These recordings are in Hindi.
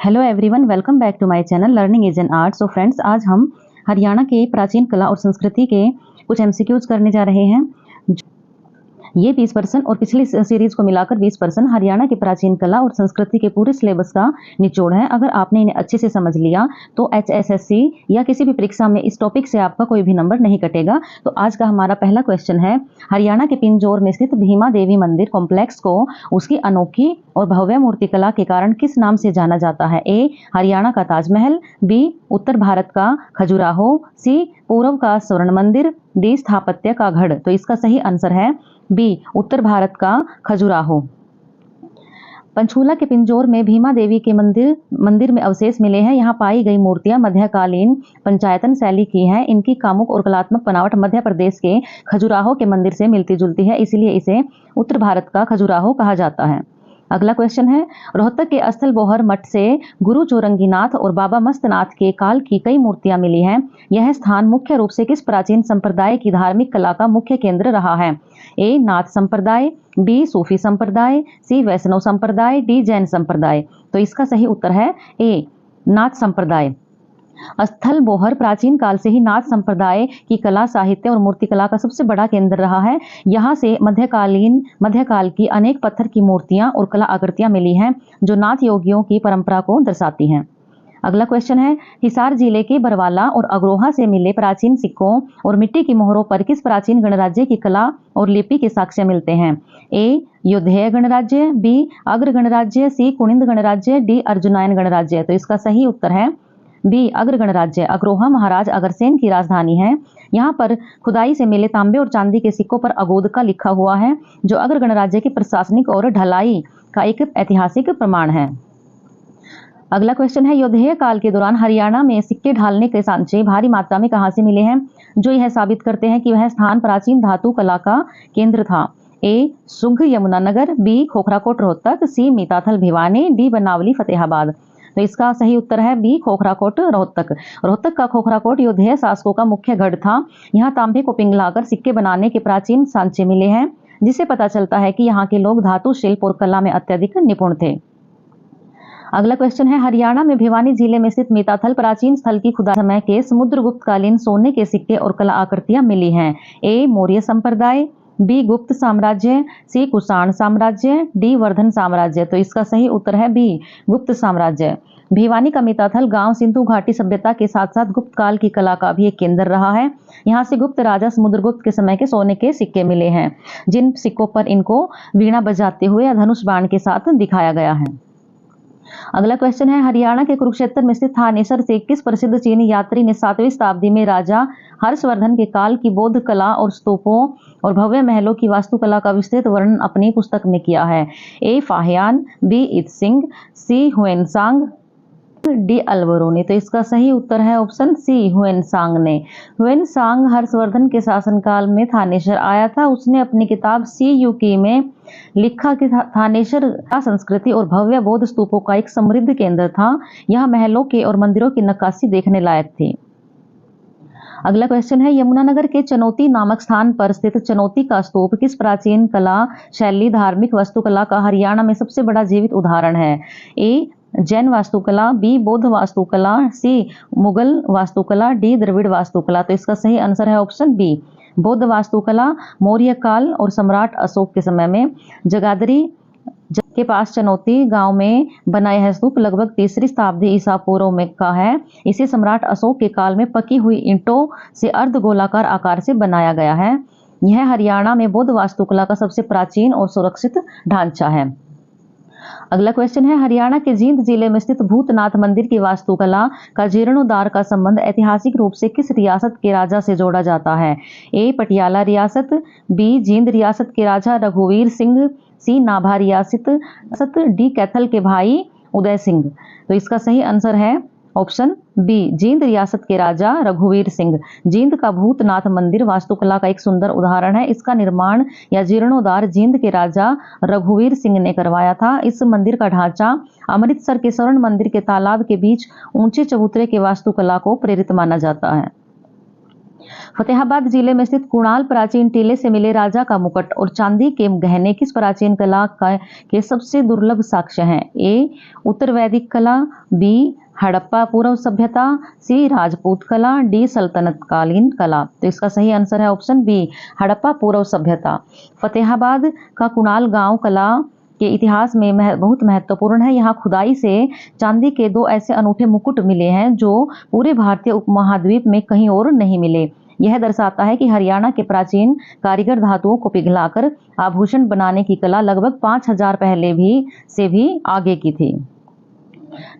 Hello everyone, welcome back to my channel learning is an art. So friends, आज हम हरियाणा के प्राचीन कला और संस्कृति के कुछ एमसीक्यूज करने जा रहे हैं। ये 20% और पिछली सीरीज को मिलाकर 20% हरियाणा की प्राचीन कला और संस्कृति के पूरे सिलेबस का निचोड़ है। अगर आपने इन्हें अच्छे से समझ लिया तो HSSC या किसी भी परीक्षा में इस टॉपिक से आपका कोई भी नंबर नहीं कटेगा। तो आज का हमारा पहला क्वेश्चन है, हरियाणा के पिंजौर में स्थित भीमा देवी मंदिर कॉम्प्लेक्स को उसकी अनोखी और भव्य मूर्तिकला के कारण किस नाम से जाना जाता है? ए, हरियाणा का ताजमहल, बी, उत्तर भारत का खजुराहो, सी, पूर्व का स्वर्ण मंदिर, डी, स्थापत्य का गढ़। तो इसका सही आंसर है बी, उत्तर भारत का खजुराहो। पंचकूला के पिंजौर में भीमा देवी के मंदिर में अवशेष मिले हैं। यहाँ पाई गई मूर्तियां मध्यकालीन पंचायतन शैली की हैं। इनकी कामुक और कलात्मक बनावट मध्य प्रदेश के खजुराहो के मंदिर से मिलती जुलती है, इसलिए इसे उत्तर भारत का खजुराहो कहा जाता है। अगला क्वेश्चन है, रोहतक के स्थल बोहर मठ से गुरु चौरंगीनाथ और बाबा मस्तनाथ के काल की कई मूर्तियां मिली हैं। यह स्थान मुख्य रूप से किस प्राचीन संप्रदाय की धार्मिक कला का मुख्य केंद्र रहा है? ए, नाथ संप्रदाय, बी, सूफी संप्रदाय, सी, वैष्णव संप्रदाय, डी, जैन संप्रदाय। तो इसका सही उत्तर है ए, नाथ संप्रदाय। स्थल बोहर प्राचीन काल से ही नाथ संप्रदाय की कला, साहित्य और मूर्तिकला का सबसे बड़ा केंद्र रहा है। यहाँ से मध्यकाल की अनेक पत्थर की मूर्तियां और कला आकृतियां मिली हैं, जो नाथ योगियों की परंपरा को दर्शाती हैं। अगला क्वेश्चन है, हिसार जिले के बरवाला और अग्रोहा से मिले प्राचीन सिक्कों और मिट्टी की मोहरों पर किस प्राचीन गणराज्य की कला और लिपि के साक्ष्य मिलते हैं? ए, योधेय गणराज्य, बी, अग्र गणराज्य, सी, कुनिंद गणराज्य, डी, अर्जुनायन गणराज्य। तो इसका सही उत्तर है बी, अग्र गणराज्य। अग्रोहा महाराज अग्रसेन की राजधानी है। यहाँ पर खुदाई से मिले तांबे और चांदी के सिक्कों पर अगोदका लिखा हुआ है, जो अग्र गणराज्य की प्रशासनिक और ढलाई का एक ऐतिहासिक प्रमाण है। अगला क्वेश्चन है, योधेय काल के दौरान हरियाणा में सिक्के ढालने के सांचे भारी मात्रा में कहाँ से मिले हैं, जो यह साबित करते हैं कि वह स्थान प्राचीन धातु कला का केंद्र था? ए, सुघ यमुनानगर, बी, खोखराकोट रोहतक, सी, मीताथल भिवानी, डी, बनावली फतेहाबाद। तो इसका सही उत्तर है बी, खोखराकोट रोहतक। रोहतक का खोखराकोट योधेय शासकों का मुख्य गढ़ था। यहाँ तांबे को पिघलाकर सिक्के बनाने के प्राचीन सांचे मिले हैं, जिससे पता चलता है कि यहाँ के लोग धातु शिल्प और कला में अत्यधिक निपुण थे। अगला क्वेश्चन है, हरियाणा में भिवानी जिले में स्थित मीताथल प्राचीन स्थल की खुदाई समय के समुद्रगुप्तकालीन सोने के सिक्के और कला आकृतियां मिली हैं। ए, मौर्य संप्रदाय, बी, गुप्त साम्राज्य, सी, कुषाण साम्राज्य, डी, वर्धन साम्राज्य। तो इसका सही उत्तर है बी, गुप्त साम्राज्य। भिवानी का मीताथल गांव सिंधु घाटी सभ्यता के साथ साथ गुप्त काल की कला का भी एक केंद्र रहा है। यहाँ से गुप्त राजा समुद्रगुप्त के समय के सोने के सिक्के मिले हैं, जिन सिक्कों पर इनको वीणा बजाते हुए या धनुष बाण के साथ दिखाया गया है। अगला क्वेश्चन है, हरियाणा के कुरुक्षेत्र में स्थित थानेसर से किस प्रसिद्ध चीनी यात्री ने 7वीं शताब्दी में राजा हर्षवर्धन के काल की बौद्ध कला और स्तूपों और भव्य महलों की वास्तुकला का विस्तृत वर्णन अपनी पुस्तक में किया है? ए, फाहियान, बी, इत्सिंग, सी, हुएनसांग, डी, अल्बरूनी। तो इसका सही उत्तर है ऑप्शन सी, हुएनसांग ने। हुएनसांग हर्षवर्धन के शासनकाल में थानेसर आया था। उसने अपनी किताब सी यू की में लिखा कि थानेसर का संस्कृति और भव्य बौद्ध स्तूपों का एक समृद्ध केंद्र था। यहाँ महलों के और मंदिरों की नक्काशी देखने लायक थी। अगला क्वेश्चन है, यमुनानगर के चनौती नामक स्थान पर स्थित चनौती का स्तूप किस प्राचीन कला शैली धार्मिक वास्तुकला का हरियाणा में सबसे बड़ा जीवित उदाहरण है? ए, जैन वास्तुकला, बी, बौद्ध वास्तुकला, सी, मुगल वास्तुकला, डी, द्रविड़ वास्तुकला। तो इसका सही आंसर है ऑप्शन बी, बौद्ध वास्तुकला। मौर्य काल और सम्राट अशोक के समय में जगाधरी के पास चनौती गांव में बना यह स्तूप लगभग 3री शताब्दी ईसा पूर्व में का है। इसे सम्राट अशोक के काल में पकी हुई ईंटों से अर्धगोलाकार आकार से बनाया गया है। यह हरियाणा में बौद्ध वास्तुकला का सबसे प्राचीन और सुरक्षित ढांचा है। अगला क्वेश्चन है, हरियाणा के जींद जिले में स्थित भूतनाथ मंदिर की वास्तुकला का जीर्णोद्धार का संबंध ऐतिहासिक रूप से किस रियासत के राजा से जोड़ा जाता है? ए, पटियाला रियासत, बी, जींद रियासत के राजा रघुवीर सिंह, सी, नाभा रियासत, डी, कैथल के भाई उदय सिंह। तो इसका सही आंसर है ऑप्शन बी, जींद रियासत के राजा रघुवीर सिंह। जींद का भूतनाथ मंदिर वास्तुकला का एक सुंदर उदाहरण है। इसका निर्माण या जीर्णोद्धार जींद के राजा रघुवीर सिंह ने करवाया था। इस मंदिर का ढांचा अमृतसर के स्वर्ण मंदिर के तालाब के बीच ऊंचे चबूतरे के वास्तुकला को प्रेरित माना जाता है। फतेहाबाद जिले में स्थित कुणाल प्राचीन टीले से मिले राजा का मुकुट और चांदी के गहने किस प्राचीन कला के सबसे दुर्लभ साक्ष्य हैं? ए उत्तर वैदिक कला, बी हड़प्पा पूर्व सभ्यता, सी राजपूत कला, डी सल्तनत कालीन कला। तो इसका सही आंसर है ऑप्शन बी हड़प्पा पूर्व सभ्यता। फतेहाबाद का कुणाल गांव कला के इतिहास में बहुत महत्वपूर्ण है। यहाँ खुदाई से चांदी के 2 ऐसे अनूठे मुकुट मिले हैं जो पूरे भारतीय उपमहाद्वीप में कहीं और नहीं मिले। यह दर्शाता है कि हरियाणा के प्राचीन कारीगर धातुओं को पिघलाकर आभूषण बनाने की कला लगभग 5000 पहले भी आगे की थी।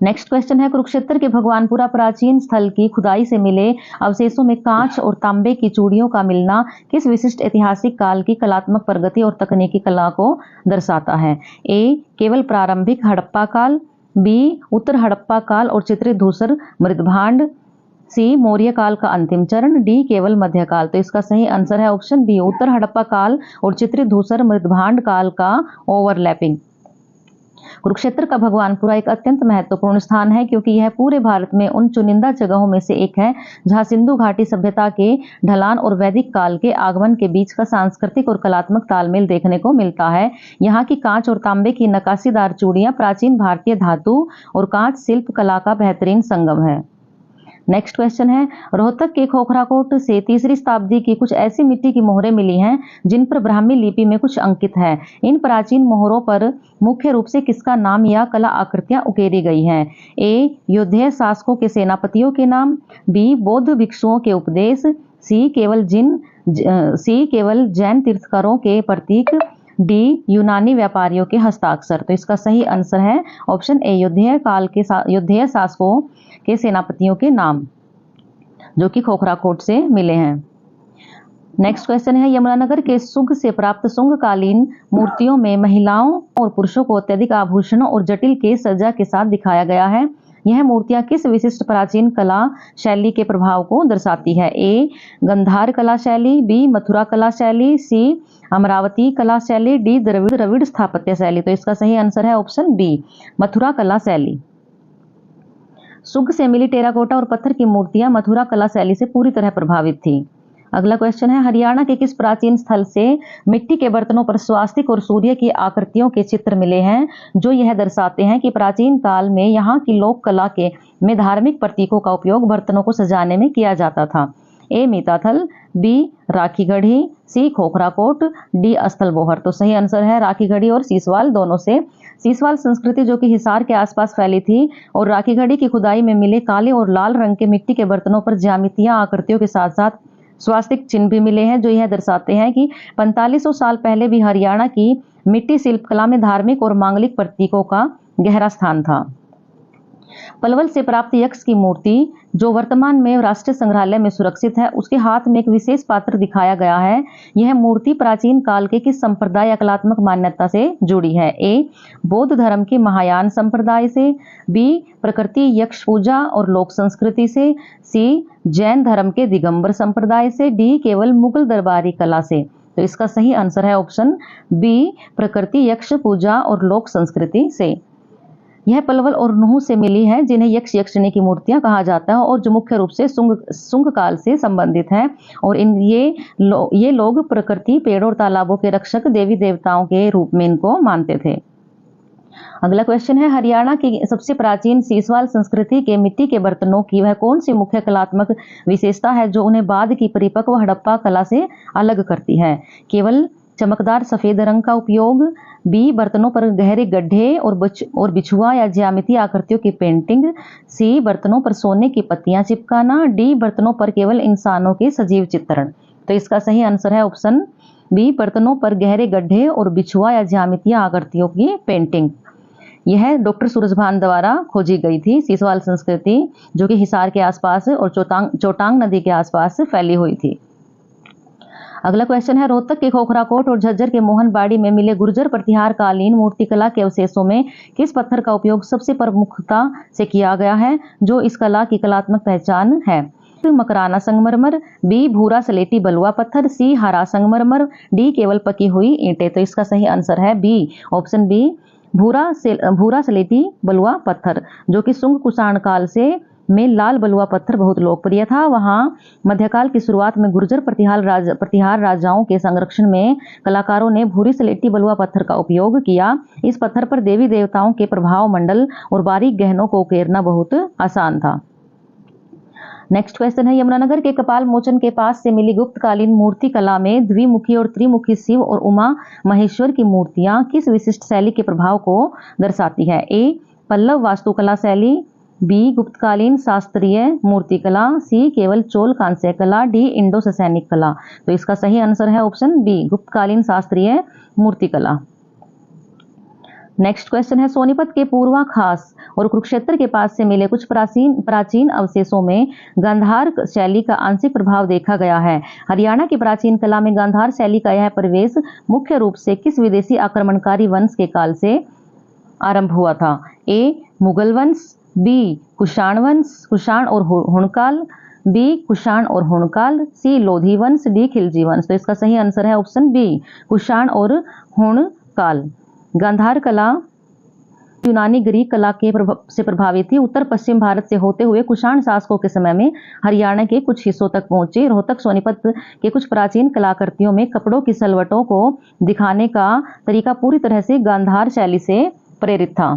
नेक्स्ट क्वेश्चन है, कुरुक्षेत्र के भगवानपुरा प्राचीन स्थल की खुदाई से मिले अवशेषों में कांच और तांबे की चूड़ियों का मिलना किस विशिष्ट ऐतिहासिक काल की कलात्मक प्रगति और तकनीकी कला को दर्शाता है? ए केवल प्रारंभिक हड़प्पा काल, बी उत्तर हड़प्पा काल और चित्रित धूसर मृदभांड, सी मौर्य काल का अंतिम चरण, डी केवल मध्यकाल। तो इसका सही आंसर है ऑप्शन बी उत्तर हड़प्पा काल और चित्रित धूसर मृदभांड काल का ओवरलैपिंग। कुरुक्षेत्र का भगवानपुरा एक अत्यंत महत्वपूर्ण स्थान है क्योंकि यह पूरे भारत में उन चुनिंदा जगहों में से एक है जहां सिंधु घाटी सभ्यता के ढलान और वैदिक काल के आगमन के बीच का सांस्कृतिक और कलात्मक तालमेल देखने को मिलता है। यहाँ की कांच और तांबे की नक्काशीदार चूड़ियां प्राचीन भारतीय धातु और कांच शिल्प कला का बेहतरीन संगम है। नेक्स्ट क्वेश्चन है, रोहतक के खोखराकोट से 3री शताब्दी की कुछ ऐसी मिट्टी की मोहरें मिली हैं जिन पर ब्राह्मी लिपि में कुछ अंकित है। इन प्राचीन मोहरों पर मुख्य रूप से किसका नाम या कला आकृतियां उकेरी गई हैं? ए योद्धेय शासकों के सेनापतियों के नाम, बी बौद्ध भिक्षुओं के उपदेश, सी केवल जैन तीर्थंकरों के प्रतीक, डी यूनानी व्यापारियों के हस्ताक्षर। तो इसका सही आंसर है ऑप्शन ए योद्धेय काल के योद्धेय शासकों के सेनापतियों के नाम जो कि खोखराकोट से मिले हैं। नेक्स्ट क्वेश्चन है, यमुनानगर के सुंग से प्राप्त सुंगकालीन मूर्तियों में महिलाओं और पुरुषों को अत्यधिक आभूषणों और जटिल केस सज्जा के साथ दिखाया गया है। यह मूर्तियां किस विशिष्ट प्राचीन कला शैली के प्रभाव को दर्शाती है? ए गंधार कला शैली, बी मथुरा कला शैली, सी अमरावती कला शैली, डी द्रविड़ स्थापत्य शैली। तो इसका सही आंसर है ऑप्शन बी मथुरा कला शैली। सुंग से मिली टेराकोटा और पत्थर की मूर्तियां मथुरा कला शैली से पूरी तरह प्रभावित थी। अगला क्वेश्चन है, हरियाणा के किस प्राचीन स्थल से मिट्टी के बर्तनों पर स्वास्तिक और सूर्य की आकृतियों के चित्र मिले हैं जो यह दर्शाते हैं कि प्राचीन काल में यहाँ की लोक कला में धार्मिक प्रतीकों का उपयोग बर्तनों को सजाने में किया जाता था? ए मीताथल, बी राखीगढ़ी, सी खोखराकोट, डी अस्थलबोहर। तो सही आंसर है राखीगढ़ी और सीसवाल दोनों से। सीसवाल संस्कृति जो कि हिसार के आसपास फैली थी और राखीगढ़ी की खुदाई में मिले काले और लाल रंग के मिट्टी के बर्तनों पर ज्यामितियां आकृतियों के साथ साथ स्वास्तिक चिन्ह भी मिले हैं जो यह दर्शाते हैं कि 4500 साल पहले भी हरियाणा की मिट्टी शिल्प कला में धार्मिक और मांगलिक प्रतीकों का गहरा स्थान था। पलवल से प्राप्त यक्ष की मूर्ति जो वर्तमान में राष्ट्रीय संग्रहालय में सुरक्षित है, उसके हाथ में एक विशेष पात्र दिखाया गया है। यह मूर्ति प्राचीन काल के किस संप्रदाय या कलात्मक मान्यता से जुड़ी है? ए बौद्ध धर्म के महायान संप्रदाय से, बी प्रकृति यक्ष पूजा और लोक संस्कृति से, सी जैन धर्म के दिगंबर संप्रदाय से, डी केवल मुगल दरबारी कला से। तो इसका सही आंसर है ऑप्शन बी प्रकृति यक्ष पूजा और लोक संस्कृति से। यह पलवल और नुह से मिली है जिन्हें यक्ष यक्षिणी की मूर्तियां कहा जाता है और जो मुख्य रूप से सुंग काल से संबंधित है और ये लोग प्रकृति पेड़ और तालाबों के रक्षक देवी देवताओं के रूप में इनको मानते थे। अगला क्वेश्चन है, हरियाणा की सबसे प्राचीन सीसवाल संस्कृति के मिट्टी के बर्तनों की वह कौन सी मुख्य कलात्मक विशेषता है जो उन्हें बाद की परिपक्व हड़प्पा कला से अलग करती है? केवल चमकदार सफेद रंग का उपयोग, बी बर्तनों पर गहरे गड्ढे और बिछुआ या ज्यामितीय आकृतियों की पेंटिंग, सी बर्तनों पर सोने की पत्तियां चिपकाना, डी बर्तनों पर केवल इंसानों के सजीव चित्रण। तो इसका सही आंसर है ऑप्शन बी बर्तनों पर गहरे गड्ढे और बिछुआ या ज्यामितीय आकृतियों की पेंटिंग। यह डॉक्टर सूरजभान द्वारा खोजी गई थी सीसवाल संस्कृति जो कि हिसार के आसपास और चोटांग नदी के आसपास फैली हुई थी। अगला क्वेश्चन है, रोहतक के खोखराकोट और झज्जर के मोहनबाड़ी में मिले गुर्जर प्रतिहार कालीन मूर्तिकला के अवशेषों में किस पत्थर का उपयोग सबसे प्रमुखता से किया गया है जो इस कला की कलात्मक पहचान है? मकराना संगमरमर, बी भूरा सलेटी बलुआ पत्थर, सी हरा संगमरमर, डी केवल पकी हुई ईंटें। तो इसका सही आंसर है बी ऑप्शन बी भूरा सलेटी बलुआ पत्थर जो कि सुंग कुषाण काल से में लाल बलुआ पत्थर बहुत लोकप्रिय था। वहां मध्यकाल की शुरुआत में गुर्जर प्रतिहार राजाओं के संरक्षण में कलाकारों ने भूरी स्लेटी बलुआ पत्थर का उपयोग किया। इस पत्थर पर देवी देवताओं के प्रभाव मंडल और बारीक गहनों को उकेरना बहुत आसान था। नेक्स्ट क्वेश्चन है, यमुनानगर के कपाल मोचन के पास से मिली गुप्तकालीन मूर्ति कला में द्विमुखी और त्रिमुखी शिव और उमा महेश्वर की मूर्तियां किस विशिष्ट शैली के प्रभाव को दर्शाती है? ए पल्लव वास्तुकला शैली, बी गुप्तकालीन शास्त्रीय मूर्तिकला, सी केवल चोल कांस्य कला, डी इंडो सैनिक कला। तो इसका सही आंसर है ऑप्शन बी गुप्तकालीन शास्त्रीय मूर्तिकला। नेक्स्ट क्वेश्चन है, सोनीपत के पूर्वाखास और कुरुक्षेत्र के पास से मिले कुछ प्राचीन अवशेषों में गांधार शैली का आंशिक प्रभाव देखा गया है। हरियाणा की प्राचीन कला में गांधार शैली का यह प्रवेश मुख्य रूप से किस विदेशी आक्रमणकारी वंश के काल से आरंभ हुआ था? ए मुगल वंश, बी कुषाण वंश, कुषाण और हुणकाल, बी कुषाण और हुणकाल, सी लोधी वंश, डी खिलजी वंश। तो इसका सही आंसर है ऑप्शन बी कुषाण और हुणकाल। गांधार कला यूनानी ग्रीक कला के से प्रभावित थी। उत्तर पश्चिम भारत से होते हुए कुषाण शासकों के समय में हरियाणा के कुछ हिस्सों तक पहुंचे। रोहतक सोनीपत के कुछ प्राचीन कलाकृतियों में कपड़ों की सलवटों को दिखाने का तरीका पूरी तरह से गांधार शैली से प्रेरित था।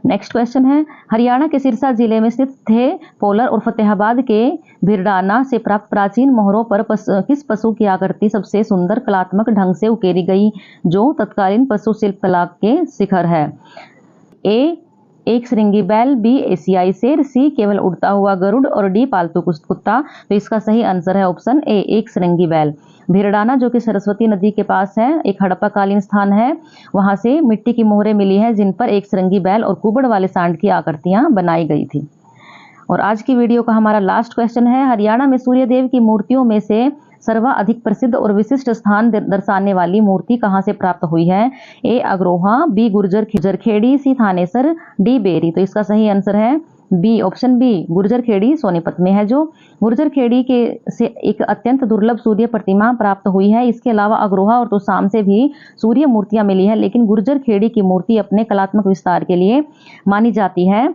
नेक्स्ट क्वेश्चन है, हरियाणा के सिरसा जिले में स्थित थे पोलर और फतेहाबाद के भिरडाना से प्राप्त प्राचीन मोहरों पर किस पशु की आकृति सबसे सुंदर कलात्मक ढंग से उकेरी गई जो तत्कालीन पशु शिल्प कला के शिखर है? ए एक श्रृंगी बैल, बी एशियाई शेर, सी केवल उड़ता हुआ गरुड़ और डी पालतू कुत्ता। तो इसका सही आंसर है ऑप्शन ए एक श्रृंगी बैल। भिरडाना जो कि सरस्वती नदी के पास है, एक हड़प्पा कालीन स्थान है, वहां से मिट्टी की मोहरें मिली हैं जिन पर एक श्रृंगी बैल और कुबड़ वाले सांड की आकृतियां बनाई गई थी। और आज की वीडियो का हमारा लास्ट क्वेश्चन है, हरियाणा में सूर्यदेव की मूर्तियों में से सर्वाधिक प्रसिद्ध और विशिष्ट स्थान दर्शाने वाली मूर्ति कहां से प्राप्त हुई है? A Agroha, B Gurjar Kheri, C Thanesar, D Beri. तो इसका सही आंसर है B option B Gurjar Kheri Sonipat में है। जो गुर्जर खेड़ी के से एक अत्यंत दुर्लभ सूर्य प्रतिमा प्राप्त हुई है। इसके अलावा अग्रोहा और तोसाम से भी सूर्य मूर्तियां मिली है, लेकिन गुर्जर खेड़ी की मूर्ति अपने कलात्मक विस्तार के लिए मानी जाती है।